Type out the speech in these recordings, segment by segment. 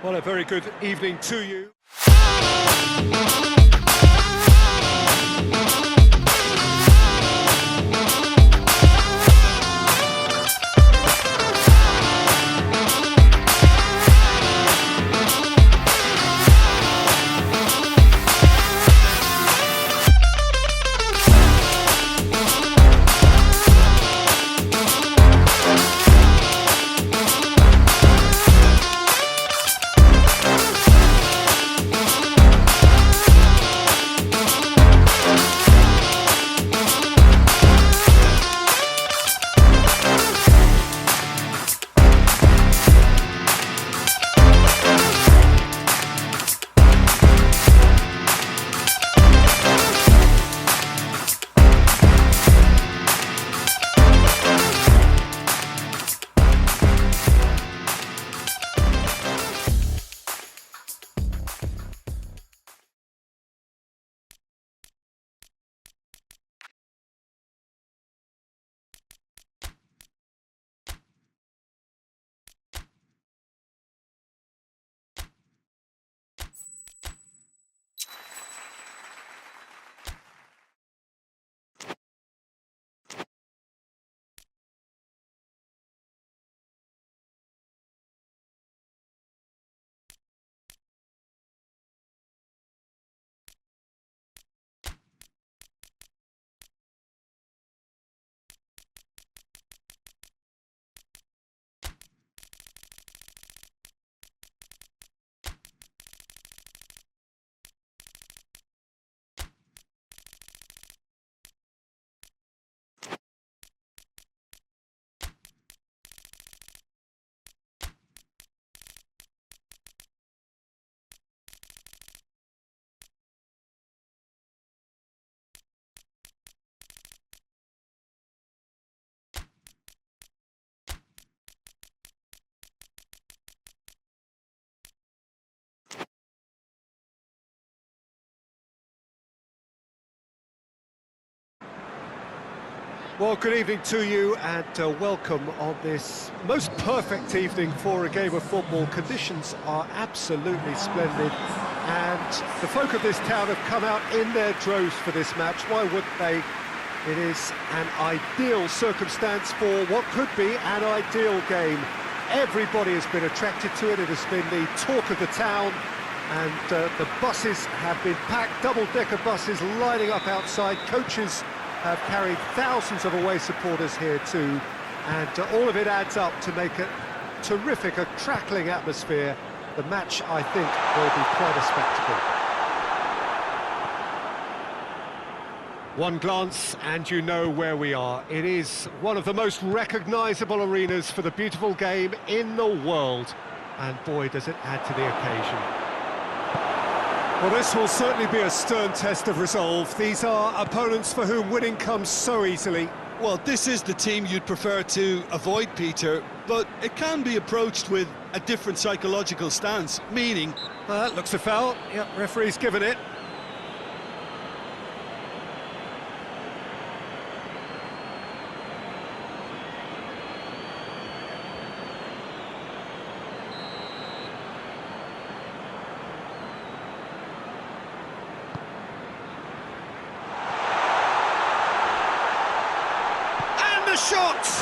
Well, a very good evening to you. Well, good evening to you and welcome on this most perfect evening for a game of football. Conditions are absolutely splendid and the folk of this town have come out in their droves for this match. Why wouldn't they? It is an ideal circumstance for what could be an ideal game. Everybody has been attracted to it. It has been the talk of the town and the buses have been packed, double-decker buses lining up outside. Coaches have carried thousands of away supporters here too, and all of it adds up to make a terrific, a crackling atmosphere. The match, I think, will be quite a spectacle. One glance and you know where we are. It is one of the most recognisable arenas for the beautiful game in the world, and boy does it add to the occasion. Well, this will certainly be a stern test of resolve. These are opponents for whom winning comes so easily. Well, this is the team you'd prefer to avoid, Peter, but it can be approached with a different psychological stance, meaning... That looks a foul. Yep, referee's given it. Shots!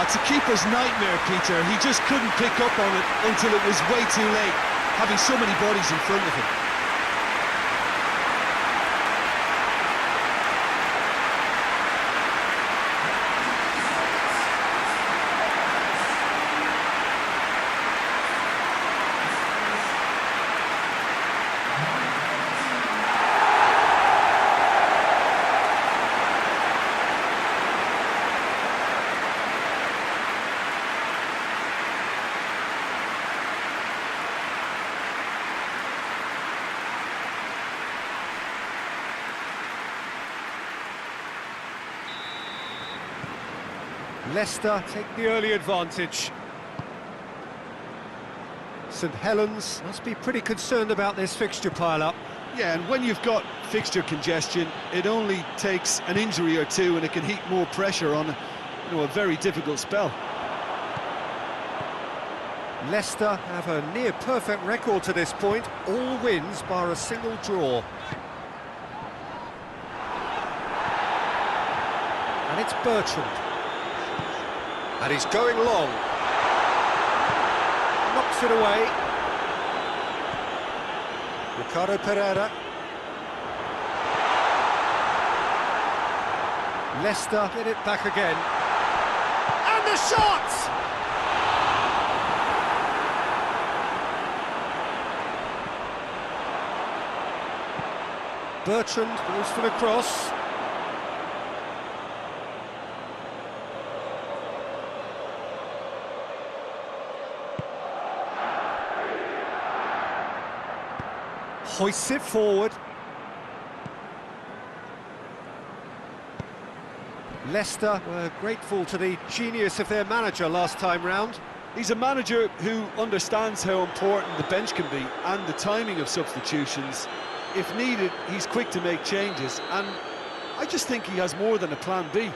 It's a keeper's nightmare, Peter. He just couldn't pick up on it until it was way too late, having so many bodies in front of him. Leicester take the early advantage. Saint Helens must be pretty concerned about this fixture pile-up. Yeah, and when you've got fixture congestion, it only takes an injury or two and it can heap more pressure on, a very difficult spell. Leicester have a near-perfect record to this point, all wins bar a single draw. And it's Bertrand. And he's going long. Knocks it away. Ricardo Pereira. Leicester get it back again. And the shot! Bertrand goes for the cross. Hoists it forward. Leicester were grateful to the genius of their manager last time round. He's a manager who understands how important the bench can be and the timing of substitutions. If needed, he's quick to make changes, and I just think he has more than a plan B.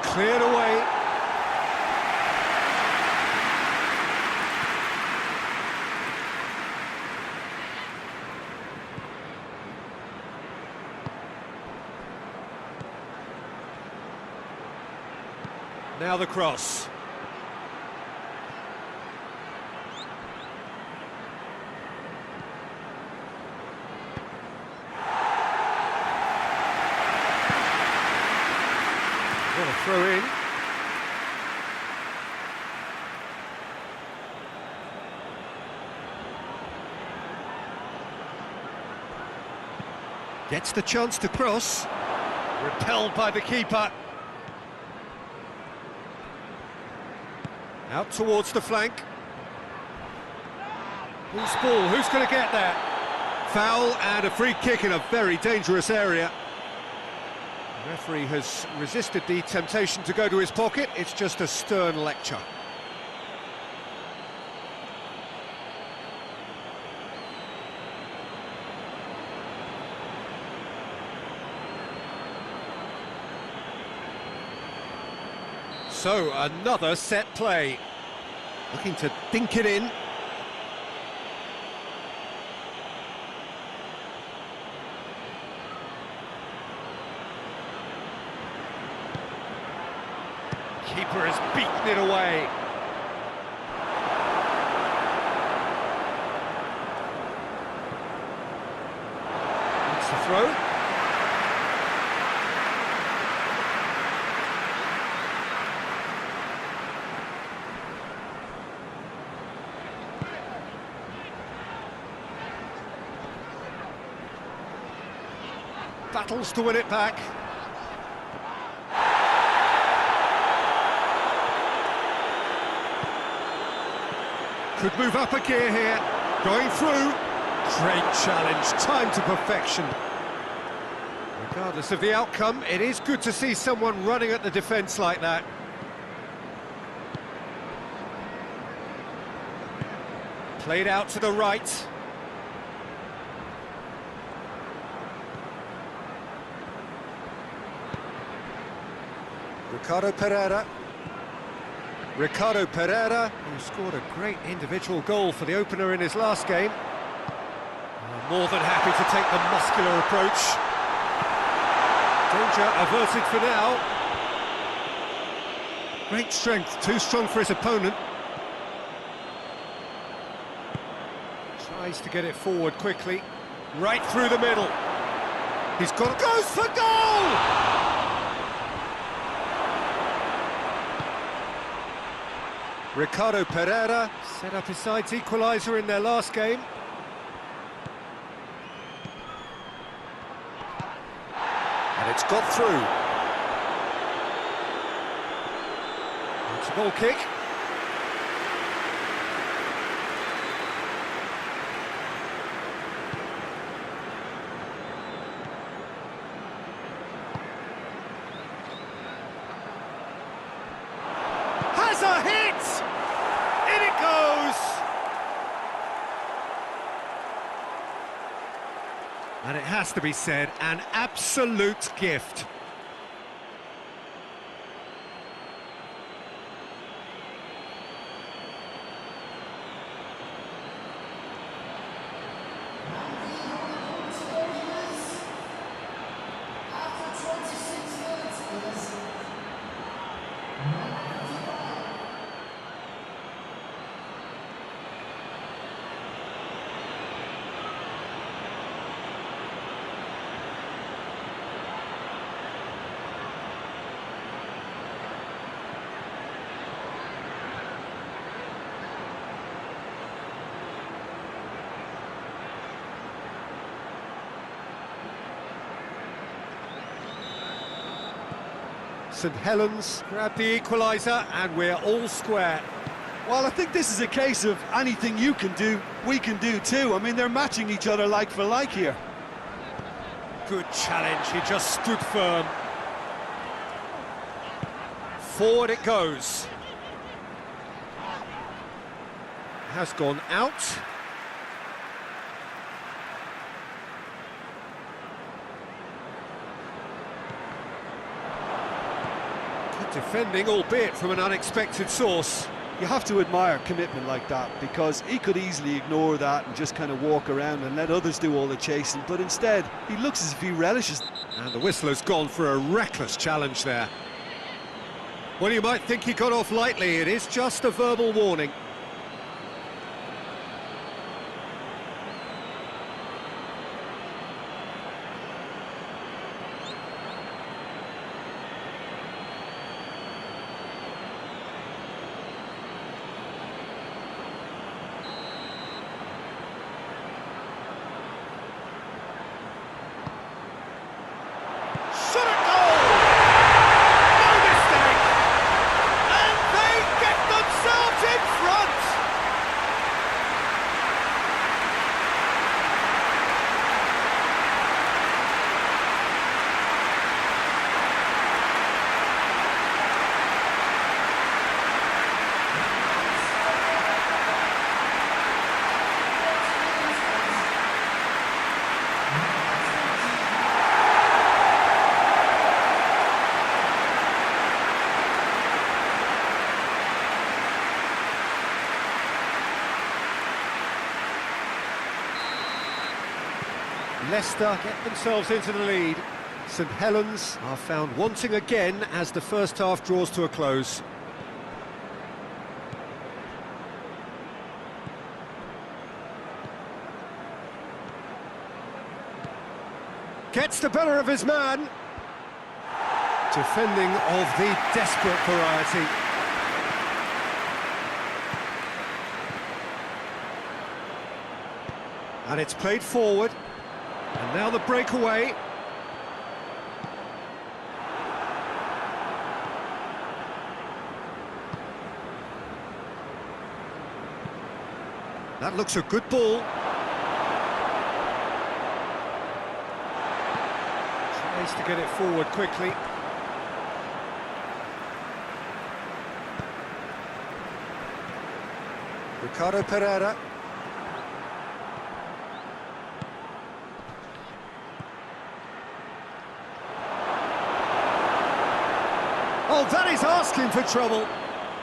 Cleared away. Now the cross. What a throw in. Gets the chance to cross. Repelled by the keeper. Out towards the flank. Who's ball? Who's going to get there? Foul and a free kick in a very dangerous area. The referee has resisted the temptation to go to his pocket. It's just a stern lecture. So, another set play. Looking to dink it in. Keeper has beaten it away. That's the throw. Battles to win it back. Could move up a gear here. Going through. Great challenge. Time to perfection. Regardless of the outcome, it is good to see someone running at the defence like that. Played out to the right. Ricardo Pereira, who scored a great individual goal for the opener in his last game. More than happy to take the muscular approach. Danger averted for now. Great strength, too strong for his opponent. Tries to get it forward quickly. Right through the middle. He's got... Goes for goal! Ricardo Pereira set up his side's equaliser in their last game. And it's got through. It's a goal kick. Has a hit! In it goes! And it has to be said, an absolute gift. Saint Helens grab the equaliser and we're all square. Well, I think this is a case of anything you can do, we can do too. I mean, they're matching each other like for like here. Good challenge, he just stood firm. Forward it goes. Has gone out. Defending, albeit from an unexpected source. You have to admire commitment like that, because he could easily ignore that and just kind of walk around and let others do all the chasing, but instead he looks as if he relishes. And the whistle has gone for a reckless challenge there. Well, you might think he got off lightly, it is just a verbal warning. Leicester get themselves into the lead. St Helens are found wanting again as the first half draws to a close. Gets the better of his man. Defending of the desperate variety. And it's played forward. And now the breakaway. That looks a good ball. Tries to get it forward quickly. Ricardo Pereira. Oh, that is asking for trouble.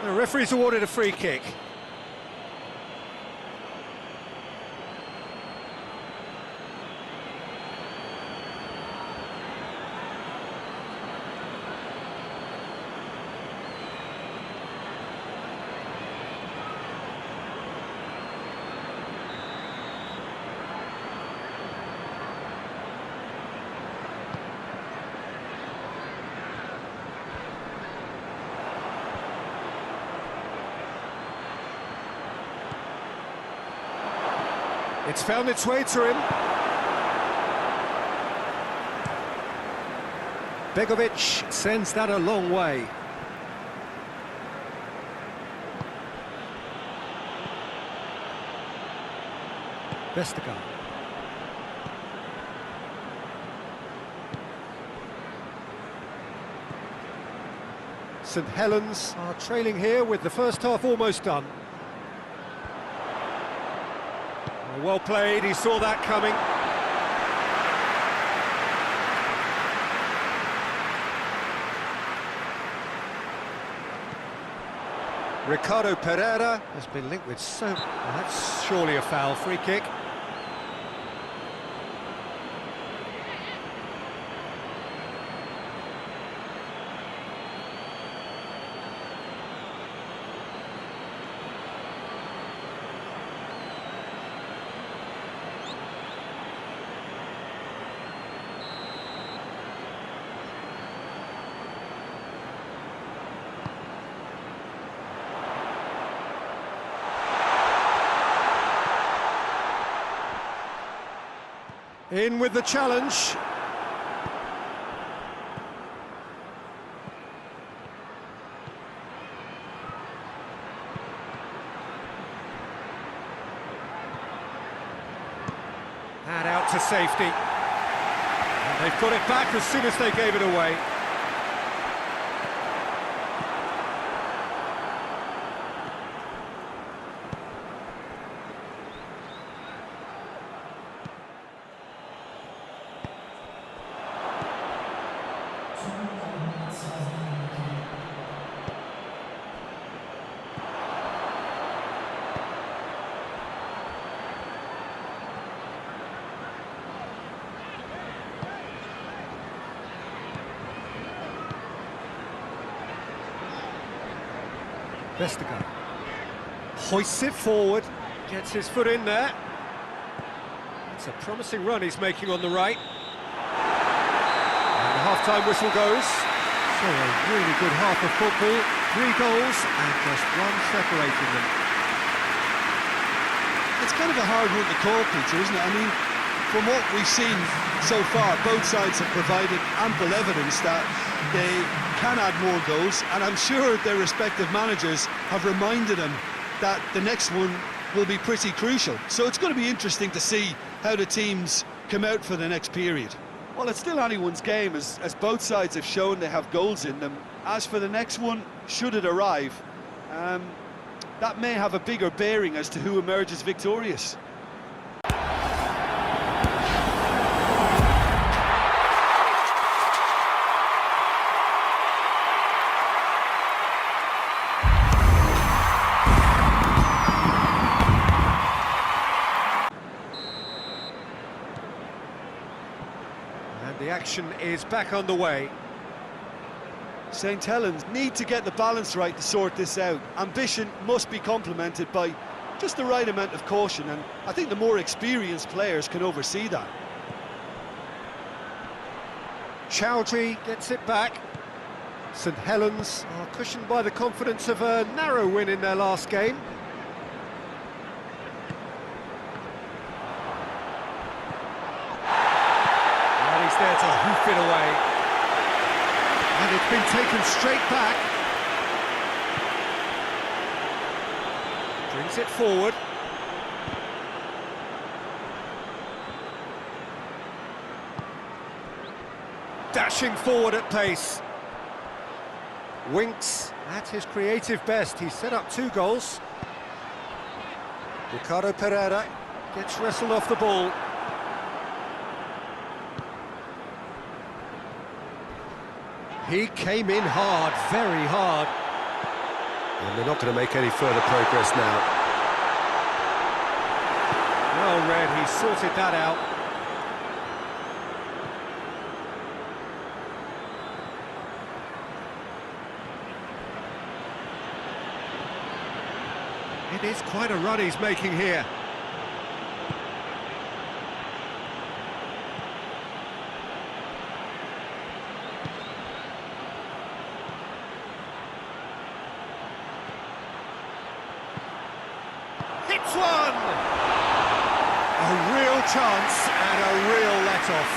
The referee's awarded a free kick. It's found its way to him. Begovic sends that a long way. Vestergaard. St Helens are trailing here with the first half almost done. Well played, he saw that coming. Ricardo Pereira has been linked with so... Well, that's surely a foul. Free kick. In with the challenge. And out to safety. And they've got it back as soon as they gave it away. Vestergaard hoists it forward, gets his foot in there. It's a promising run he's making on the right. And the half-time whistle goes. So a really good half of football, 3 goals and just one separating them. It's kind of a hard one to call, Peter, isn't it? I mean, from what we've seen so far, both sides have provided ample evidence that they can add more goals, and I'm sure their respective managers have reminded them that the next one will be pretty crucial. So it's going to be interesting to see how the teams come out for the next period. Well, it's still anyone's game, as both sides have shown they have goals in them. As for the next one, should it arrive, that may have a bigger bearing as to who emerges victorious. The action is back underway. Saint Helens need to get the balance right to sort this out. Ambition must be complemented by just the right amount of caution, and I think the more experienced players can oversee that. Chowdhury gets it back. Saint Helens are cushioned by the confidence of a narrow win in their last game. There to hoof it away, and it's been taken straight back. Brings it forward. Dashing forward at pace. Winks at his creative best. He's set up 2 goals. Ricardo Pereira gets wrestled off the ball. He came in hard, very hard. And they're not going to make any further progress now. Well read, he sorted that out. It is quite a run he's making here. Hits one! A real chance and a real let-off.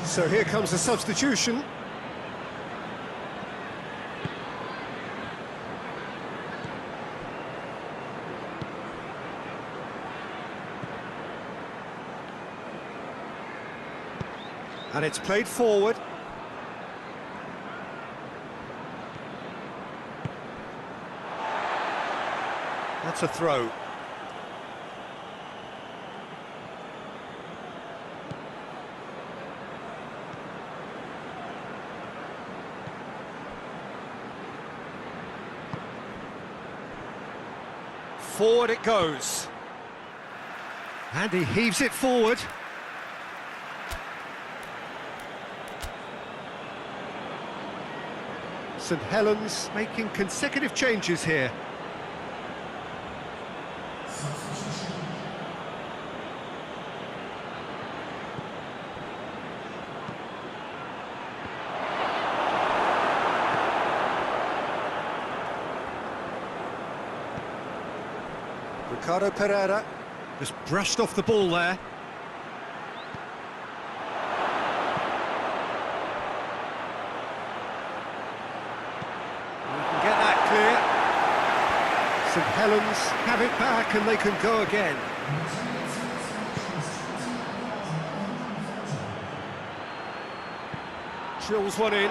So here comes the substitution. And it's played forward. That's a throw. Forward it goes. And he heaves it forward. St Helens making consecutive changes here. Ricardo Pereira just brushed off the ball there. We can get that clear. St Helens have it back and they can go again. Drills one in.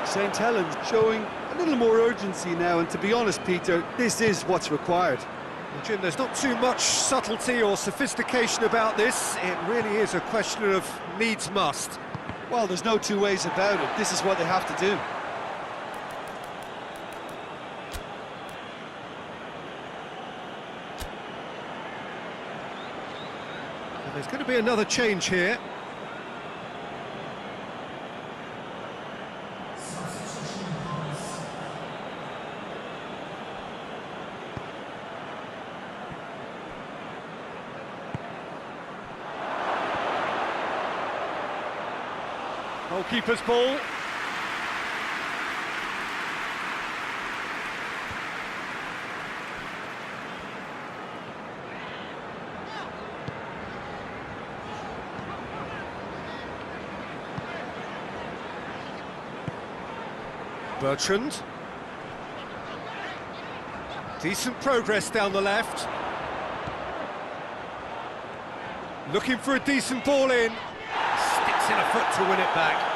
Saint Helens showing a little more urgency now, and to be honest, Peter, this is what's required. Well, Jim, there's not too much subtlety or sophistication about this. It really is a question of needs must. Well, there's no two ways about it. This is what they have to do. And there's going to be another change here. Goalkeeper's ball. Bertrand. Decent progress down the left. Looking for a decent ball in. Sticks in a foot to win it back.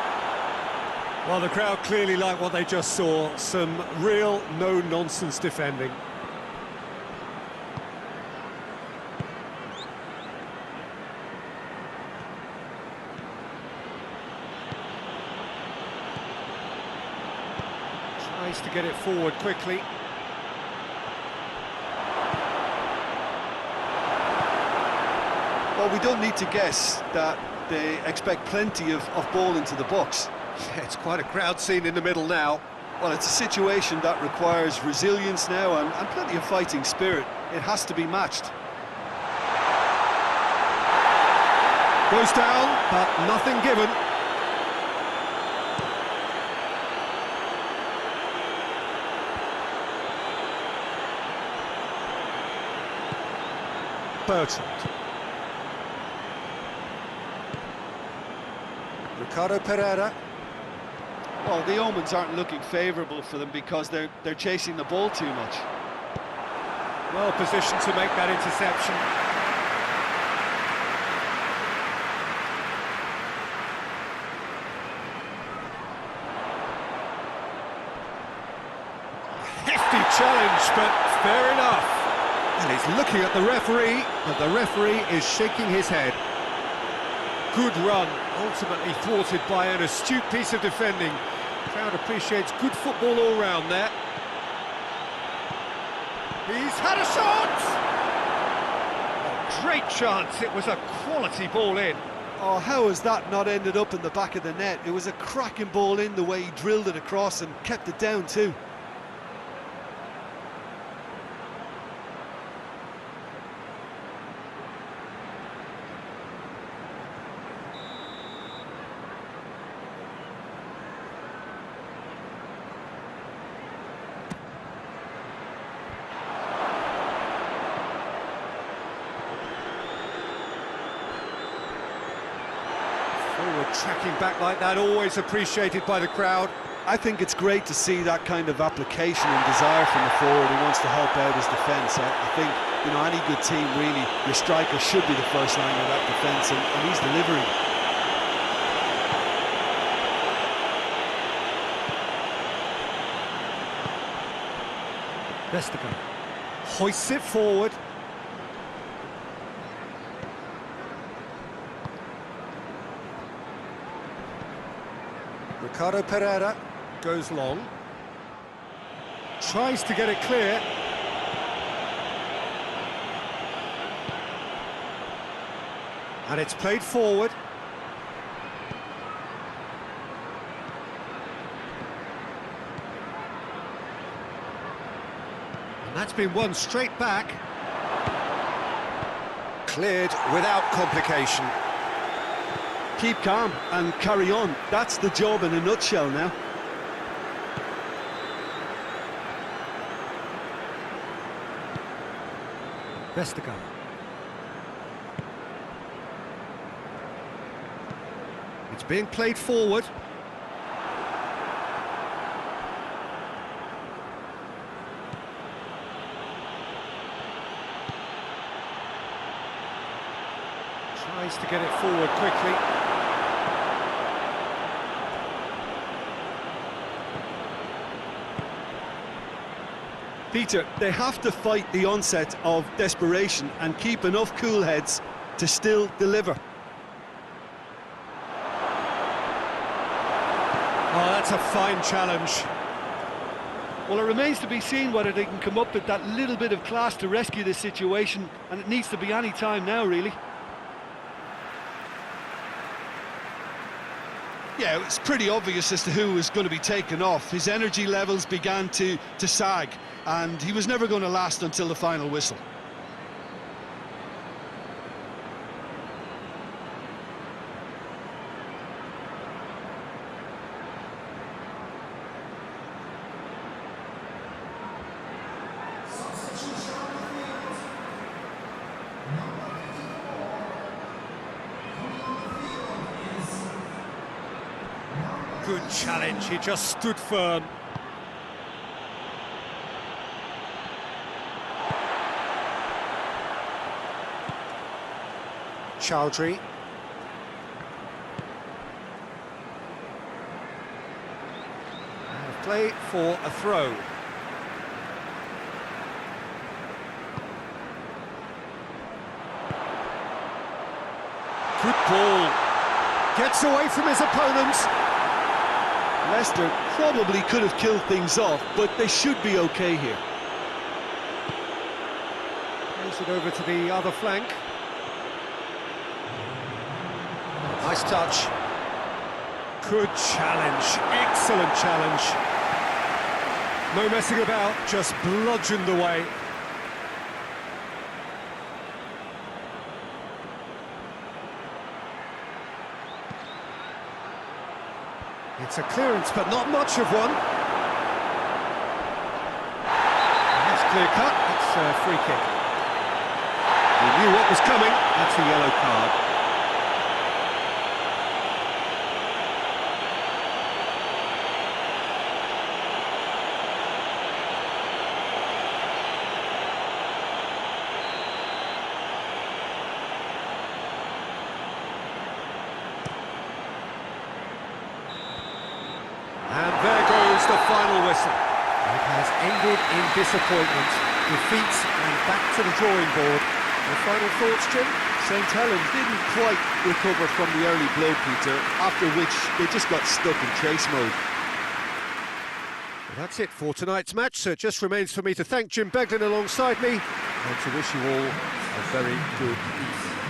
Well, the crowd clearly like what they just saw. Some real no-nonsense defending. Tries to get it forward quickly. Well, we don't need to guess that they expect plenty of ball into the box. Yeah, it's quite a crowd scene in the middle now. Well, it's a situation that requires resilience now and plenty of fighting spirit. It has to be matched. Goes down, but nothing given. Bertrand. Ricardo Pereira. Well, the omens aren't looking favourable for them because they're chasing the ball too much. Well positioned to make that interception. Hefty challenge, but fair enough. And he's looking at the referee, and the referee is shaking his head. Good run, ultimately thwarted by an astute piece of defending. Crowd appreciates good football all round there. He's had a shot! Oh, great chance, it was a quality ball in. Oh, how has that not ended up in the back of the net? It was a cracking ball in, the way he drilled it across and kept it down too. Forward tracking back like that, always appreciated by the crowd. I think it's great to see that kind of application and desire from the forward who wants to help out his defence. I think You know, any good team, really, your striker should be the first line of that defence, and he's delivering. Vestergaard hoists it forward. Ricardo Pereira goes long. Tries to get it clear. And it's played forward. And that's been won straight back. Cleared without complication. Keep calm and carry on. That's the job in a nutshell now. Vestergaard. It's being played forward. Tries to get it forward quickly. Peter, they have to fight the onset of desperation and keep enough cool heads to still deliver. Oh, that's a fine challenge. Well, it remains to be seen whether they can come up with that little bit of class to rescue this situation, and it needs to be any time now, really. Yeah, it's pretty obvious as to who was going to be taken off. His energy levels began to sag, and he was never going to last until the final whistle. Good challenge, he just stood firm. Chowdhury. And a play for a throw. Good ball. Gets away from his opponents. Leicester probably could have killed things off, but they should be okay here. Plays it over to the other flank. Nice touch. Good challenge, excellent challenge. No messing about, just bludgeoned away. It's a clearance, but not much of one. That's clear cut, it's a free kick. He knew what was coming, that's a yellow card. And there goes the final whistle. It has ended in disappointment, defeat, and back to the drawing board. The final thoughts, Jim? St Helens didn't quite recover from the early blow, Peter, after which they just got stuck in chase mode. Well, that's it for tonight's match, so it just remains for me to thank Jim Beglin alongside me and to wish you all a very good evening.